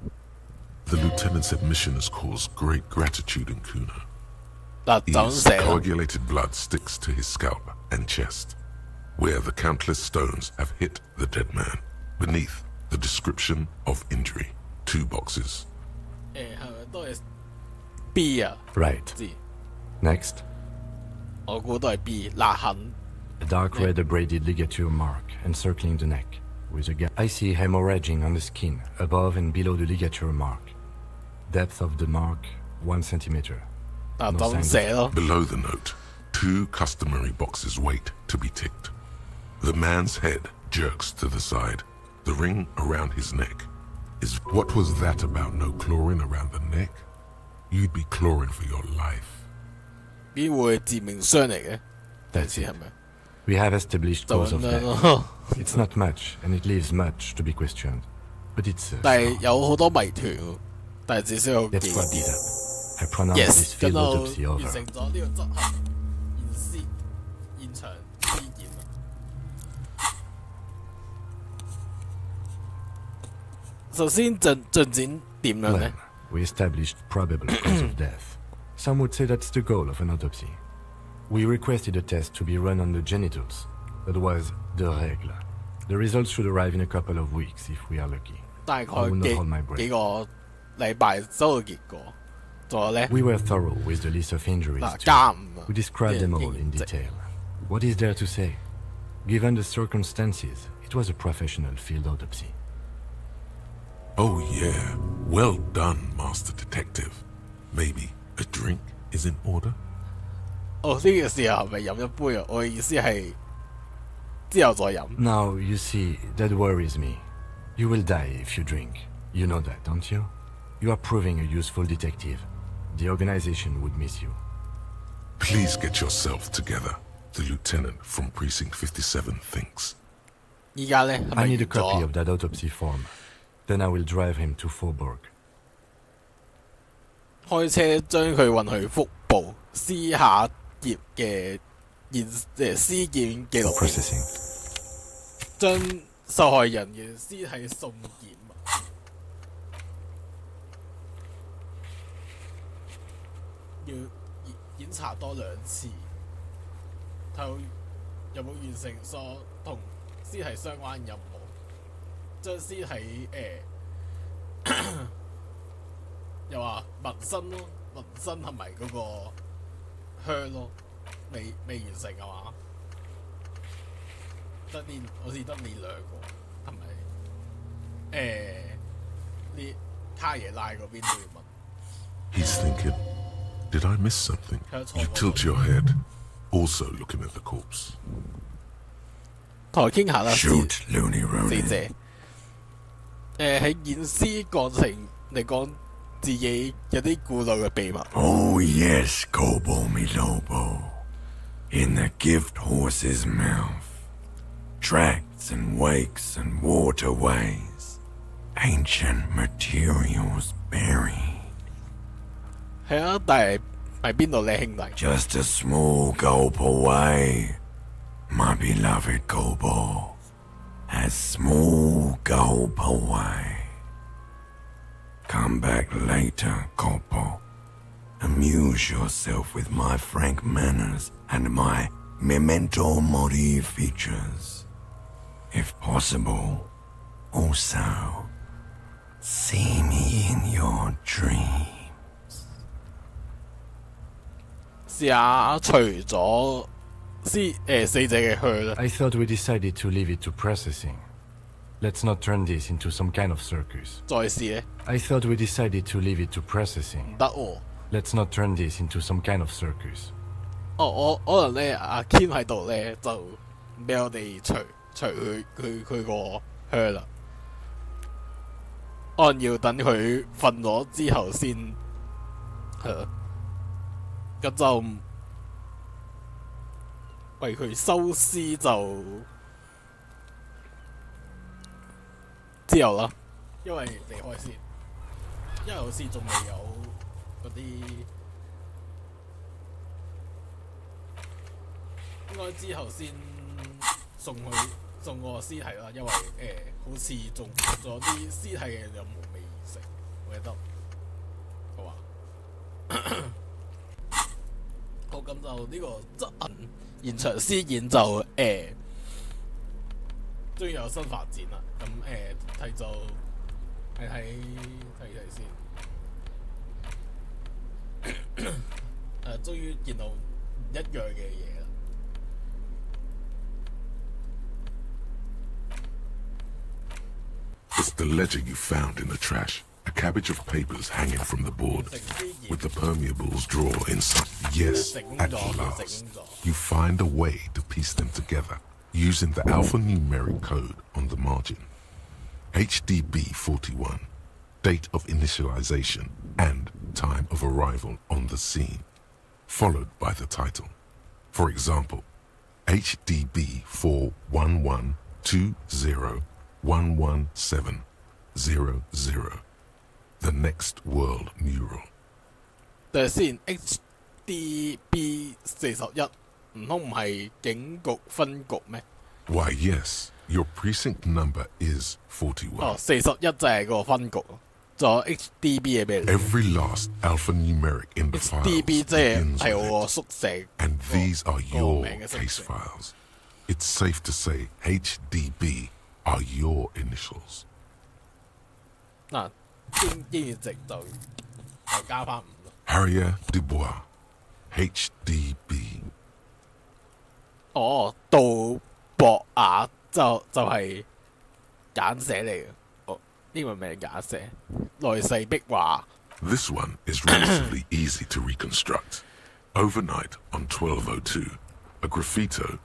The lieutenant's admission has caused great gratitude in Kuna. His coagulated blood sticks to his scalp and chest, where the countless stones have hit the dead man. Beneath, the description of injury. 2 boxes. B 啊 Right. Next. 我估都係 B 勒痕。A dark red abraded ligature mark encircling the neck, with a gap. I see hemorrhaging on the skin, above and below the ligature mark. Depth of the mark, 1 centimeter. No Below the note, 2 customary boxes wait to be ticked. The man's head jerks to the side. The ring around his neck is... What was that about no clawing around the neck? You'd be clawing for your life. 邊會係致命傷嚟嘅？第一次係咪？ We have established cause of death. It's not much, and it leaves much to be questioned. But it's... 但係有好多謎團喎，但係至少有幾點。I pronounce this field autopsy over. 完成咗呢個執行現場屍檢。首先進展點樣呢？ We established probable cause of death. Some would say that's the goal of an autopsy. We requested a test to be run on the genitals. That was the règle. The results should arrive in a couple of weeks if we are lucky. 大概幾個禮拜收到結果。仲有呢 We were thorough with the list of injuries. We described them all in detail. What is there to say? Given the circumstances, it was a professional field autopsy. Oh yeah, well done, Master Detective. Maybe a drink is in order? 呢個時候係咪飲一杯啊？我嘅意思係之後再飲。Now, you see, that worries me. You will die if you drink. You know that, don't you? You are proving a useful detective. The organization would miss you. Please get yourself together. The lieutenant from Precinct 57 thinks. I need a copy of that autopsy form. Then I will drive him to Faubourg. 開車將佢運去腹部屍下劫嘅屍檢記錄，將受害人嘅屍體送檢。要檢查多2次，睇有冇完成所同屍體相關任務，將屍體又話紋身咯，紋身同埋嗰個靴咯，未完成係嘛？好似得呢2個，係咪？呢卡耶拉嗰邊都要問。He's thinking, did I miss something? You tilt your head, also looking at the corpse. 同我傾下啦， Shoot, Looney Rooney. 死者。喺驗屍過程嚟講，自己有啲顧慮嘅秘密。Oh yes, Kobo mi lobo. In the gift horse's mouth. Tracts and wakes and waterways. Ancient materials buried. 係啊，但係喺邊度咧，兄弟 ？Just a small gulp away, my beloved Kobo. A small gulp away. Come back later, Kobo. Amuse yourself with my frank manners and my memento mori features. If possible, also see me in your dreams. 試下除咗死者嘅靴咧。I thought we decided to leave it to processing. Let's not turn this into some kind of circus. 再試咧。I thought we decided to leave it to processing. 唔得喎。Let's not turn this into some kind of circus. 我可能咧，阿 Kim 喺度咧，就唔俾我哋除佢個靴啦。可能要等佢瞓咗之後先係咯。咁就為佢收屍就之後啦，因為離開先，因為好似仲未有嗰啲，應該之後先送個屍體啦，因為好似仲有啲屍體嘅任務未完成，我記得。好啊，好咁就呢個執行現場屍檢就終於有新發展啦。咁睇就睇先，終於見到唔一樣嘅嘢啦。It's the ledger you found in the trash. A cabbage of papers hanging from the board, with the permeables drawer inside. Yes, at last, you find a way to piece them together using the alphanumeric code on the margin. HDB41, date of initialization and time of arrival on the scene, followed by the title. For example, HDB4120117000. The next world mural. 等下先 ，HDB41唔通唔係警局分局咩 ？Why yes, your precinct number is 41. 哦，41就係個分局，仲有 HDB 係咩 ？Every last alphanumeric in the files HDB 即係我個宿舍 ，and these are your case files. It's safe to say HDB are your initials. 嗱。經值就加翻5咯。Harrier Dubois, HDB。哦，杜博雅就係簡寫嚟嘅。哦，英文名簡寫。來世壁畫。This one is relatively easy to reconstruct. Overnight on 1202, a graffito,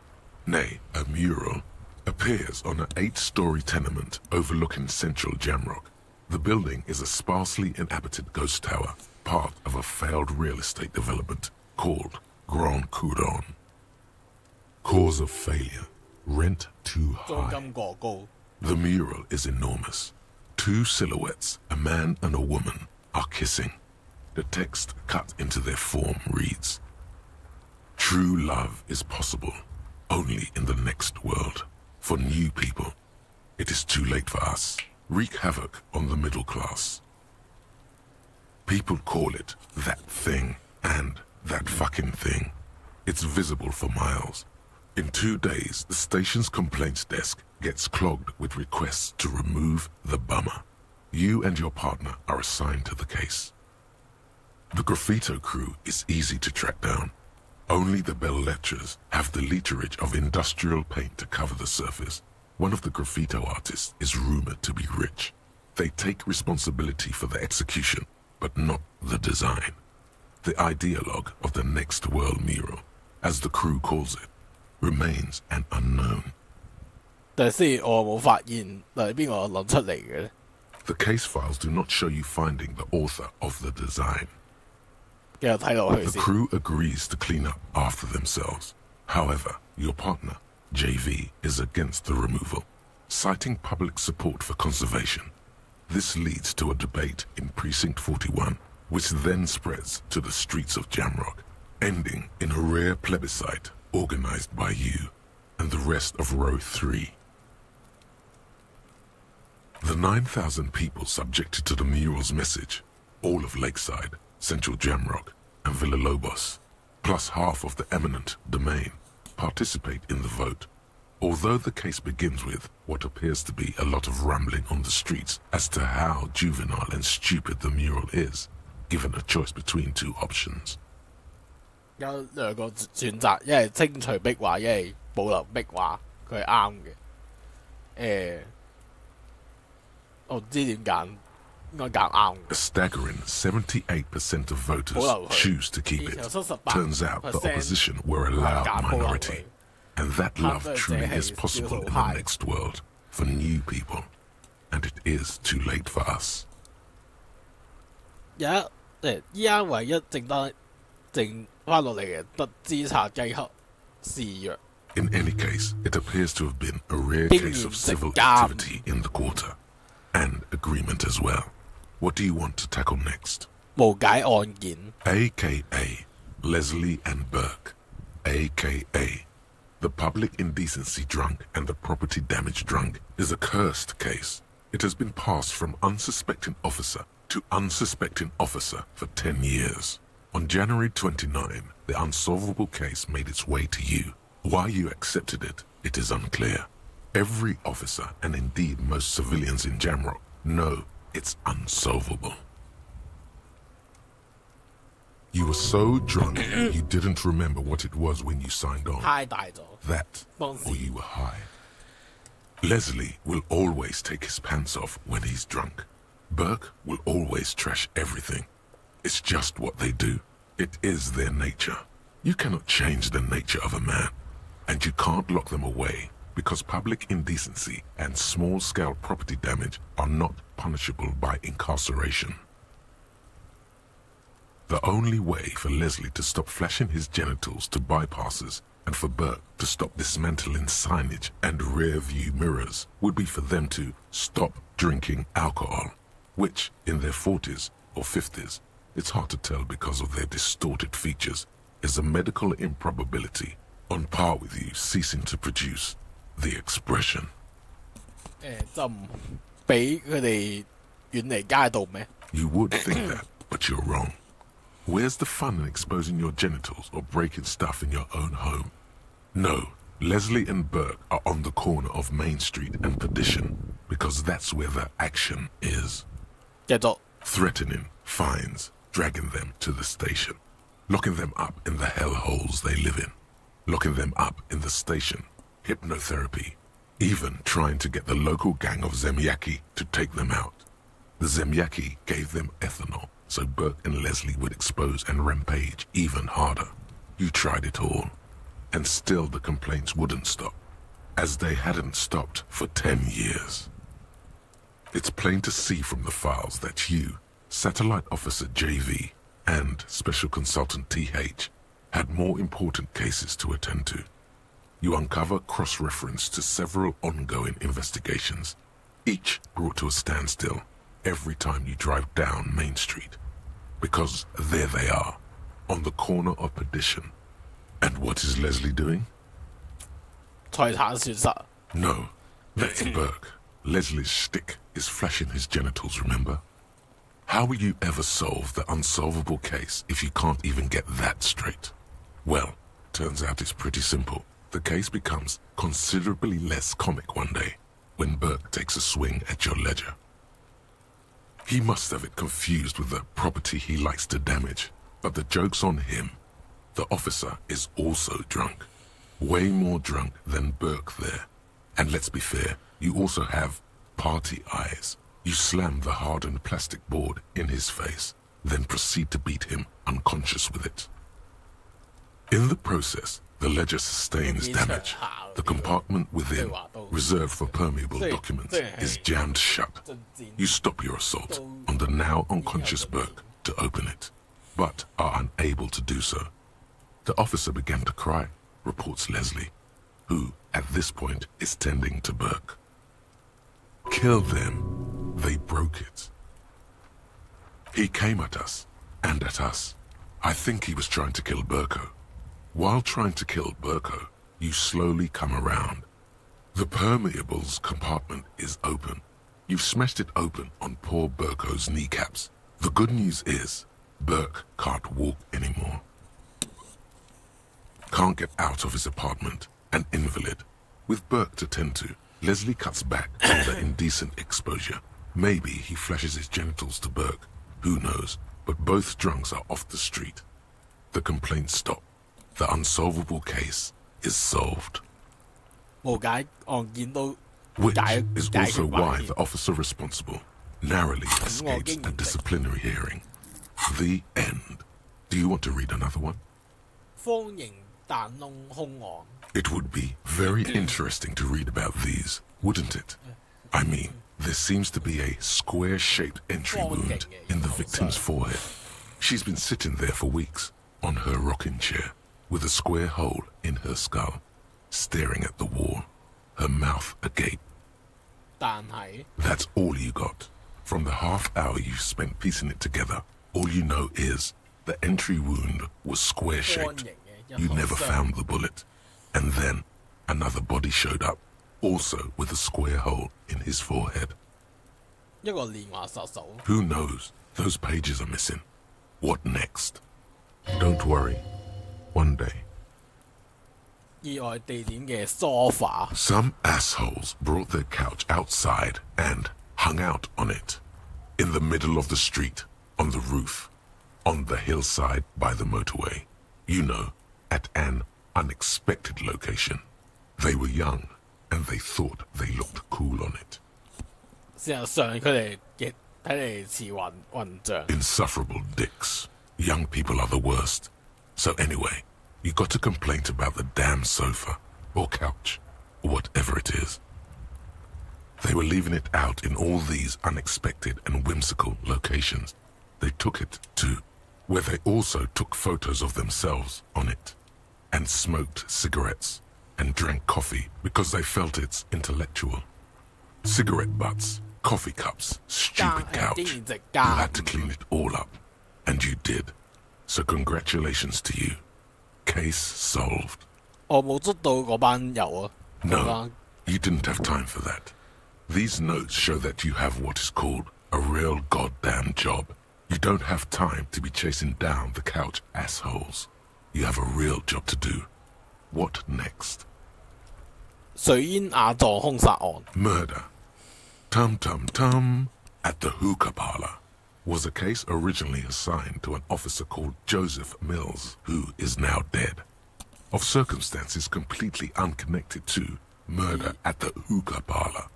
nay, a mural, appears on an 8-story tenement overlooking central Jamrock. The building is a sparsely inhabited ghost tower, part of a failed real estate development called Grand Couronne. Cause of failure, rent too high. The mural is enormous. 2 silhouettes, a man and a woman, are kissing. The text cut into their form reads, "True love is possible only in the next world. For new people, it is too late for us. Wreak havoc on the middle class." People call it that thing and that fucking thing. It's visible for miles. In 2 days, the station's complaints desk gets clogged with requests to remove the bummer. You and your partner are assigned to the case. The graffito crew is easy to track down. Only the bell lectures have the literage of industrial paint to cover the surface. One of the graffito artists is rumored to be rich. They take responsibility for the execution, but not the design. The ideologue of the next world mural, as the crew calls it, remains an unknown. The case files do not show you finding the author of the design. The crew agrees to clean up after themselves. However, your partner, JV, is against the removal, citing public support for conservation. This leads to a debate in Precinct 41, which then spreads to the streets of Jamrock, ending in a rare plebiscite organized by you and the rest of Row 3. The 9,000 people subjected to the mural's message, all of Lakeside, Central Jamrock, and Villalobos, plus half of the eminent domain, participate in the vote. Although the case begins with what appears to be a lot of rambling on the streets as to how juvenile and stupid the mural is, given a choice between 2 options. 有兩個選擇，一係清除壁畫，一係保留壁畫，佢係啱嘅。我唔知點揀，應該揀啱。A staggering 78% of voters choose to keep it. Turns out the opposition were a loud minority. And that love truly is possible in the next world for new people. And it is too late for us. 依家唯一剩翻落嚟嘅得資察雞盒示弱。In any case, it appears to have been a rare case of civil activity in the quarter. and agreement as well. What do you want to tackle next? 無解案件 AKA Leslie and Burke, AKA the public indecency drunk and the property damage drunk, is a cursed case. It has been passed from unsuspecting officer to unsuspecting officer for 10 years. On January 29, the unsolvable case made its way to you. Why you accepted it, it is unclear. Every officer, and indeed most civilians in Jamrock, know it's unsolvable. You were so drunk you didn't remember what it was when you signed on. That, or you were high. Leslie will always take his pants off when he's drunk. Burke will always trash everything. It's just what they do. It is their nature. You cannot change the nature of a man, and you can't lock them away because public indecency and small-scale property damage are not punishable by incarceration. The only way for Leslie to stop flashing his genitals to bypassers and for Burke to stop dismantling signage and rear-view mirrors would be for them to stop drinking alcohol, which, in their 40s or 50s, it's hard to tell because of their distorted features, is a medical improbability on par with you ceasing to produce the expression. 就唔俾佢哋遠離街道咩? You would think that, but you're wrong. Where's the fun in exposing your genitals or breaking stuff in your own home? No, Leslie and Burke are on the corner of Main Street and Perdition because that's where the action is. Threatening, fines, dragging them to the station, locking them up in the hellholes they live in, locking them up in the station, hypnotherapy, even trying to get the local gang of Zemyaki to take them out. The Zemyaki gave them ethanol so Burke and Leslie would expose and rampage even harder. You tried it all, and still the complaints wouldn't stop, as they hadn't stopped for 10 years. It's plain to see from the files that you, Satellite Officer JV, and Special Consultant TH had more important cases to attend to. You uncover cross-reference to several ongoing investigations, each brought to a standstill every time you drive down Main Street. Because there they are, on the corner of Perdition. And what is Leslie doing? No, that's Burke. Leslie's shtick is flashing his genitals, remember? How will you ever solve the unsolvable case if you can't even get that straight? Well, turns out it's pretty simple. The case becomes considerably less comic one day when Burke takes a swing at your ledger. He must have it confused with the property he likes to damage, but the joke's on him. The officer is also drunk. Way more drunk than Burke there. And let's be fair, you also have party eyes. You slam the hardened plastic board in his face, then proceed to beat him unconscious with it. In the process, the ledger sustains damage. The compartment within, reserved for permeable documents, is jammed shut. You stop your assault on the now unconscious Burke to open it, but are unable to do so. The officer began to cry, reports Leslie, who, at this point, is tending to Burke. Kill them. They broke it. He came at us, and at us. I think he was trying to kill Burko. While trying to kill Burko, you slowly come around. The permeables compartment is open. You've smashed it open on poor Burko's kneecaps. The good news is, Burke can't walk anymore. Can't get out of his apartment, an invalid. With Burke to tend to, Leslie cuts back on the indecent exposure. Maybe he flashes his genitals to Burke. Who knows? But both drunks are off the street. The complaints stop. The unsolvable case is solved. Which is also why the officer responsible narrowly escapes a disciplinary hearing. The end. Do you want to read another one? It would be very interesting to read about these, wouldn't it? I mean, there seems to be a square-shaped entry wound in the victim's forehead. She's been sitting there for weeks, on her rocking chair, with a square hole in her skull, staring at the wall, her mouth agape. That's all you got. From the half hour you spent piecing it together, all you know is the entry wound was square-shaped. You never found the bullet. And then another body showed up, also with a square hole in his forehead. Who knows? Those pages are missing. What next? Don't worry. One day. Some assholes brought their couch outside and hung out on it. In the middle of the street, on the roof, on the hillside by the motorway. You know, at an unexpected location. They were young, and they thought they looked cool on it. Insufferable dicks. Young people are the worst. So anyway, you got a complaint about the damn sofa, or couch, or whatever it is. They were leaving it out in all these unexpected and whimsical locations. They took it to where they also took photos of themselves on it, and smoked cigarettes, and drank coffee because they felt it's intellectual. Cigarette butts, coffee cups, stupid couch. You had to clean it all up, and you did. So congratulations to you. Case solved. No, you didn't have time for that. These notes show that you have what is called a real goddamn job. You don't have time to be chasing down the couch assholes. You have a real job to do. What next? Murder. Tum tum tum. At the hookah parlor was a case originally assigned to an officer called Joseph Mills, who is now dead. Of circumstances completely unconnected to murder at the hookah parlor.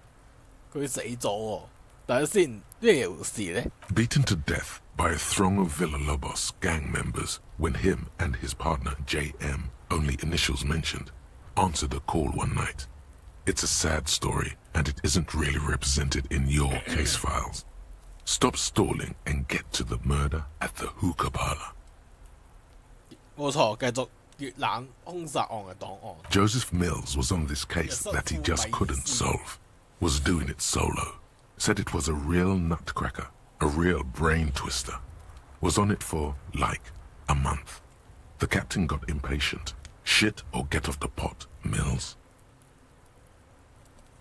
Beaten to death by a throng of Villalobos gang members when him and his partner J.M., only initials mentioned, answered a call one night. It's a sad story, and it isn't really represented in your case files. Stop stalling and get to the murder at the hookah parlor. Joseph Mills was on this case that he just couldn't solve. Was doing it solo. Said it was a real nutcracker, a real brain twister. Was on it for, like, a month. The captain got impatient. Shit or get off the pot, Mills.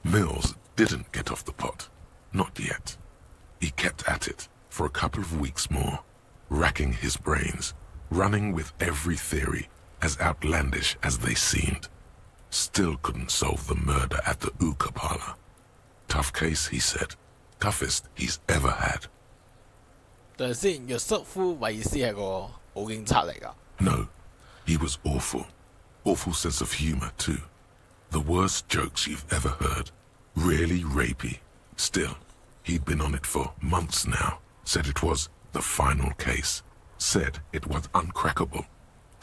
Mills didn't get off the pot. Not yet. He kept at it for a couple of weeks more, racking his brains, running with every theory, as outlandish as they seemed. Still couldn't solve the murder at the hookah parlor. Tough case, he said. Toughest he's ever had. No, he was awful. Awful sense of humor, too. The worst jokes you've ever heard. Really rapey. Still, he'd been on it for months now. Said it was the final case. Said it was uncrackable.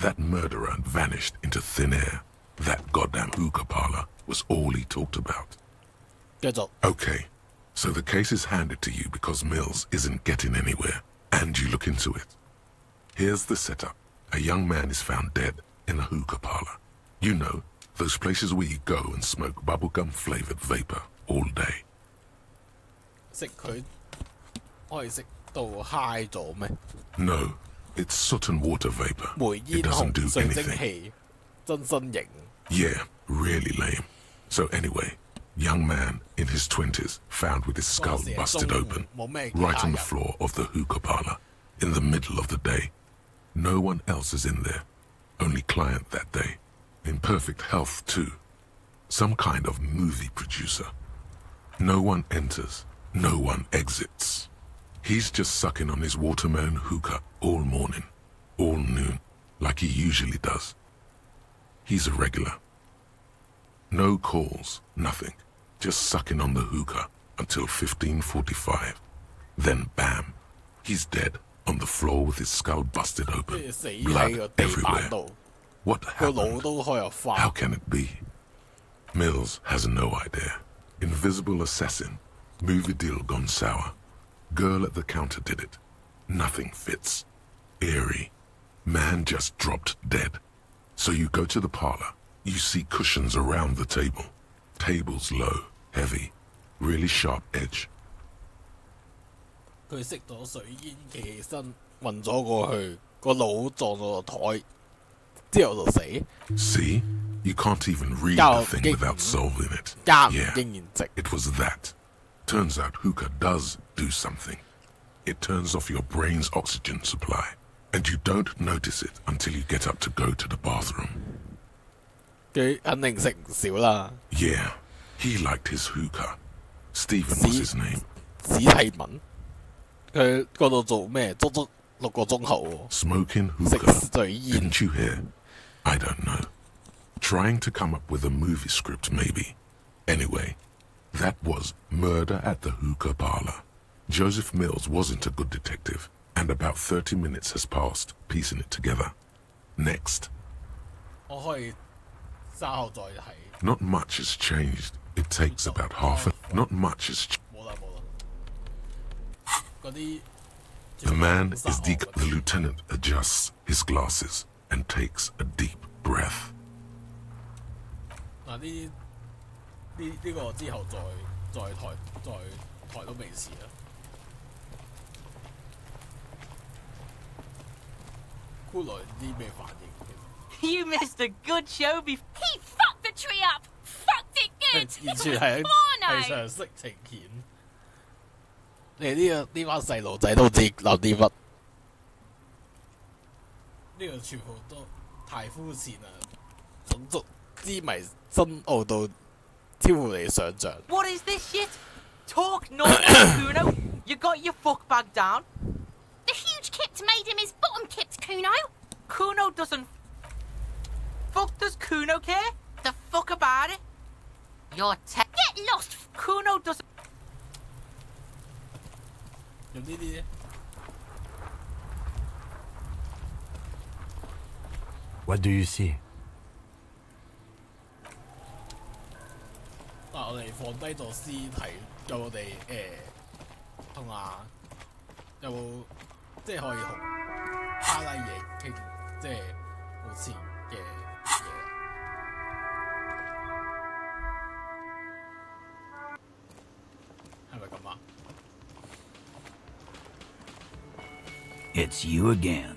That murderer vanished into thin air. That goddamn hookah parlor was all he talked about. Okay, so the case is handed to you because Mills isn't getting anywhere, and you look into it. Here's the setup. A young man is found dead in a hookah parlor. You know, those places where you go and smoke bubblegum-flavored vapor all day. No, it's soot and water vapor. It doesn't do anything. Yeah, really lame. So anyway, young man in his 20s found with his skull busted open, right on the floor of the hookah parlor, in the middle of the day. No one else is in there, only client that day. In perfect health too. Some kind of movie producer. No one enters, no one exits. He's just sucking on his watermelon hookah all morning, all noon, like he usually does. He's a regular. No calls, nothing. Just sucking on the hookah until 15:45. Then bam, he's dead on the floor with his skull busted open. Blood everywhere. What happened? How can it be? Mills has no idea. Invisible assassin. Movie deal gone sour. Girl at the counter did it. Nothing fits. Eerie. Man just dropped dead. So you go to the parlor. You see cushions around the table. Tables low, heavy. really sharp edge. 佢熄咗水煙，企起身，暈咗過去，個腦撞到個台，之後就死。See? You can't even read the thing without solving it. Yeah, it was that. Turns out hookah does do something. It turns off your brain's oxygen supply, and you don't notice it until you get up to go to the bathroom. 佢肯定食唔少啦。Yeah, he liked his hookah. Stephen was his name. 史蒂文，佢嗰度做咩？足足6個鐘頭喎。Smoking hookah. Didn't you hear? I don't know. Trying to come up with a movie script, maybe. Anyway, that was Murder at the Hookah Parlor. Joseph Mills wasn't a good detective, and about 30 minutes has passed, piecing it together. Next. Not much has changed. It takes about half an... Not much has changed. The man is The lieutenant adjusts his glasses and takes a deep breath. 呢個之後再抬都未遲啦。骷髏啲咩反應？ You missed a good show before. He fucked the tree up. Fucked it good. 完全係場色情片。呢班細路仔都知諗啲乜？呢個全部都太膚淺啦，種族之迷深奧到超乎你想象。 What is this shit? Talk normal, Kuno. You got your fuck back down? The huge kipped made him his bottom kipped, Kuno. Kuno doesn't... Fuck does Kuno care? The fuck about it? You're Get lost! Kuno doesn't... 用呢啲 What do you see? 我哋放低咗屍體，叫我哋同有冇即係可以同巴拉嘢傾，即係好似嘅嘢。係咪咁啊？ It's you again.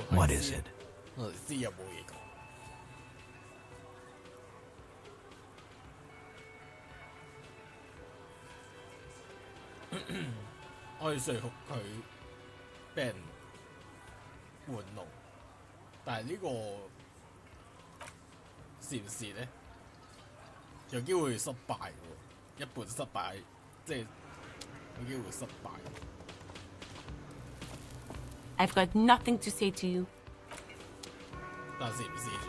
What is it? 我哋知有冇嘢講？ 可以說服佢俾人玩弄，但係呢個是唔是咧？有機會失敗喎，一半失敗，即係有機會失敗。 I've got nothing to say to you. 但是唔是住？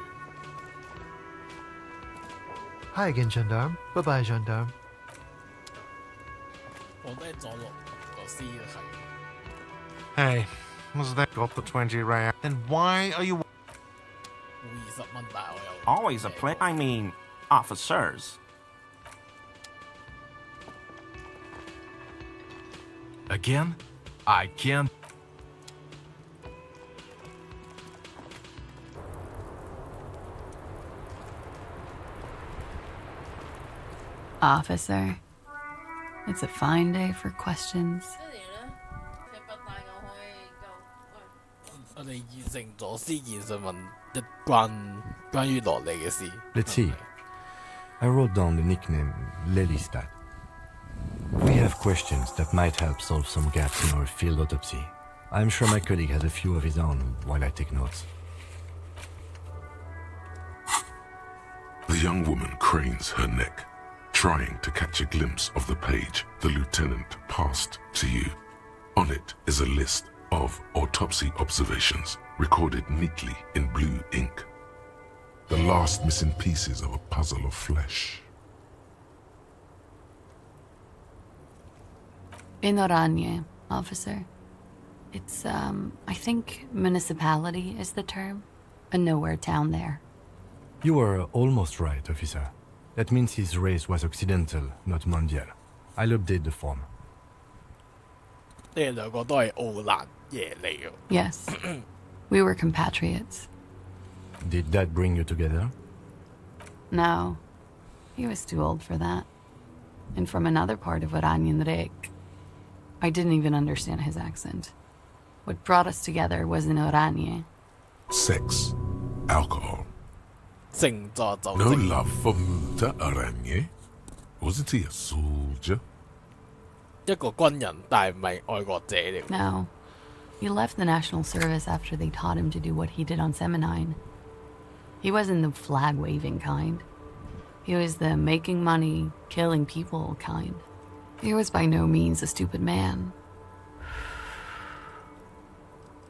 Hi again, gendarme. Bye bye, gendarme. 放低咗落個屍體。 Hey, was that got the 20 rand? Then why are you... 冇20蚊，但係我有。 Always a play. I mean, officers. Again? I can't. Officer, it's a fine day for questions. 我哋完成咗屍檢訊問一關於羅莉嘅事。 Let's see. I wrote down the nickname Lelystat. We have questions that might help solve some gaps in our field autopsy. I'm sure my colleague has a few of his own while I take notes. The young woman cranes her neck, trying to catch a glimpse of the page the lieutenant passed to you. On it is a list of autopsy observations recorded neatly in blue ink. The last missing pieces of a puzzle of flesh. In Oranje, officer. It's, I think municipality is the term. A nowhere town there. You were almost right, officer. That means his race was Occidental, not Mondial. I'll update the form. 你哋兩個都係奧蘭耶嚟嘅。 Yes. We were compatriots. Did that bring you together? No. He was too old for that. and from another part of Oranyenrek. I didn't even understand his accent. What brought us together was in Oranje. Sex, alcohol. No love for Muta Oranje? Wasn't he a soldier? No. He left the national service after they taught him to do what he did on Seminine. He wasn't the flag-waving kind. He was the making money, killing people kind. He was by no means a stupid man.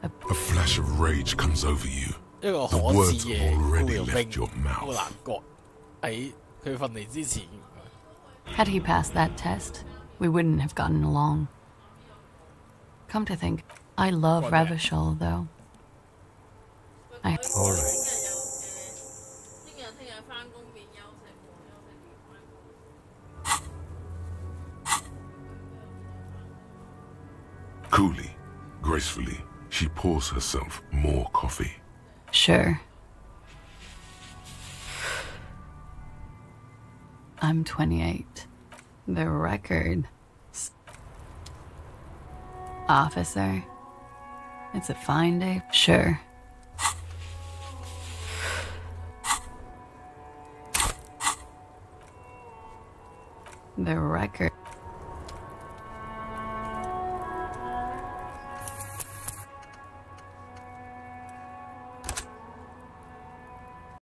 A flash of rage comes over you. The words have already left your mouth. Had he passed that test, we wouldn't have gotten along. Come to think, I love Revachol, though. Alright. Coolly, gracefully, she pours herself more coffee. Sure. I'm 28. The record. Officer. It's a fine day. Sure. The record.